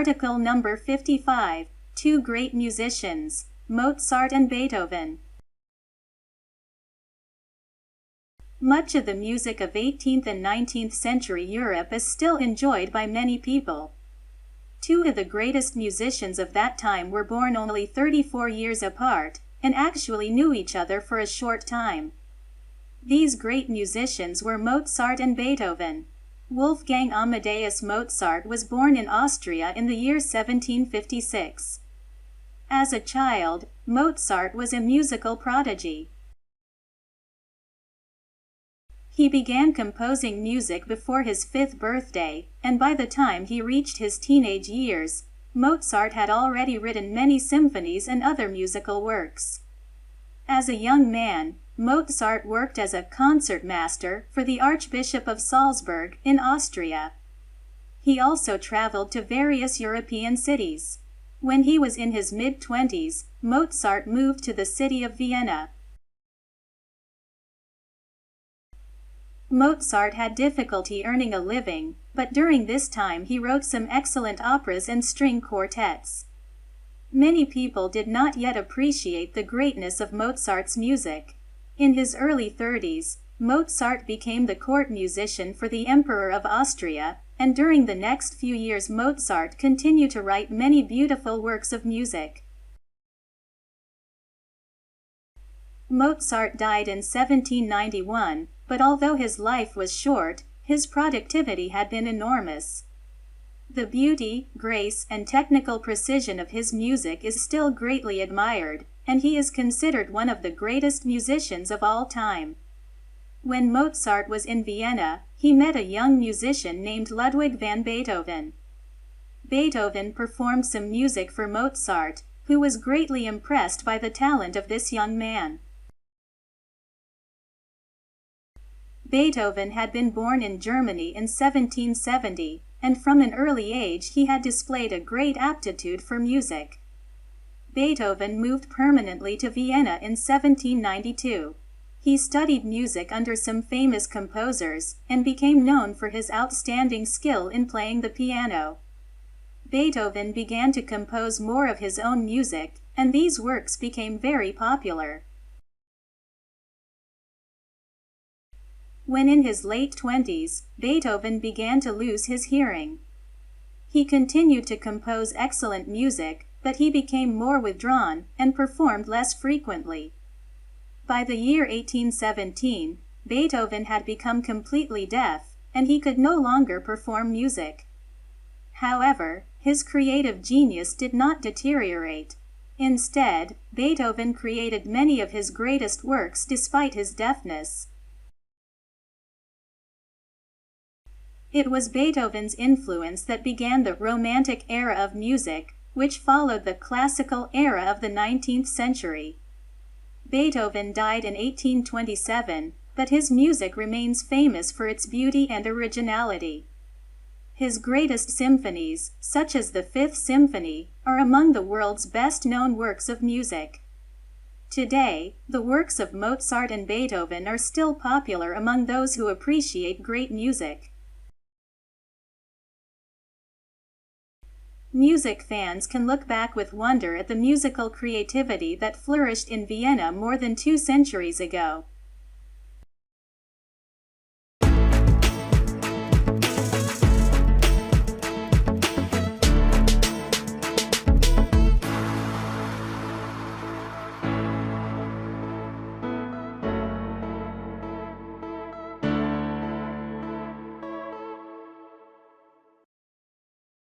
Article number 55. Two great musicians, Mozart and Beethoven. Much of the music of 18th and 19th century Europe is still enjoyed by many people. Two of the greatest musicians of that time were born only 34 years apart, and actually knew each other for a short time. These great musicians were Mozart and Beethoven. Wolfgang Amadeus Mozart was born in Austria in the year 1756. As a child, Mozart was a musical prodigy. He began composing music before his 5th birthday, and by the time he reached his teenage years, Mozart had already written many symphonies and other musical works. As a young man, Mozart worked as a concertmaster for the Archbishop of Salzburg in Austria. He also traveled to various European cities. When he was in his mid-20s, Mozart moved to the city of Vienna. Mozart had difficulty earning a living, but during this time he wrote some excellent operas and string quartets. Many people did not yet appreciate the greatness of Mozart's music. In his early 30s, Mozart became the court musician for the Emperor of Austria, and during the next few years Mozart continued to write many beautiful works of music. Mozart died in 1791, but although his life was short, his productivity had been enormous. The beauty, grace, and technical precision of his music is still greatly admired, and he is considered one of the greatest musicians of all time. When Mozart was in Vienna, he met a young musician named Ludwig van Beethoven. Beethoven performed some music for Mozart, who was greatly impressed by the talent of this young man. Beethoven had been born in Germany in 1770, and from an early age he had displayed a great aptitude for music. Beethoven moved permanently to Vienna in 1792. He studied music under some famous composers, and became known for his outstanding skill in playing the piano. Beethoven began to compose more of his own music, and these works became very popular. When in his late 20s, Beethoven began to lose his hearing. He continued to compose excellent music, but he became more withdrawn, and performed less frequently. By the year 1817, Beethoven had become completely deaf, and he could no longer perform music. However, his creative genius did not deteriorate. Instead, Beethoven created many of his greatest works despite his deafness. It was Beethoven's influence that began the Romantic era of music, which followed the classical era of the 19th century. Beethoven died in 1827, but his music remains famous for its beauty and originality. His greatest symphonies, such as the Fifth Symphony, are among the world's best-known works of music. Today, the works of Mozart and Beethoven are still popular among those who appreciate great music. Music fans can look back with wonder at the musical creativity that flourished in Vienna more than 2 centuries ago.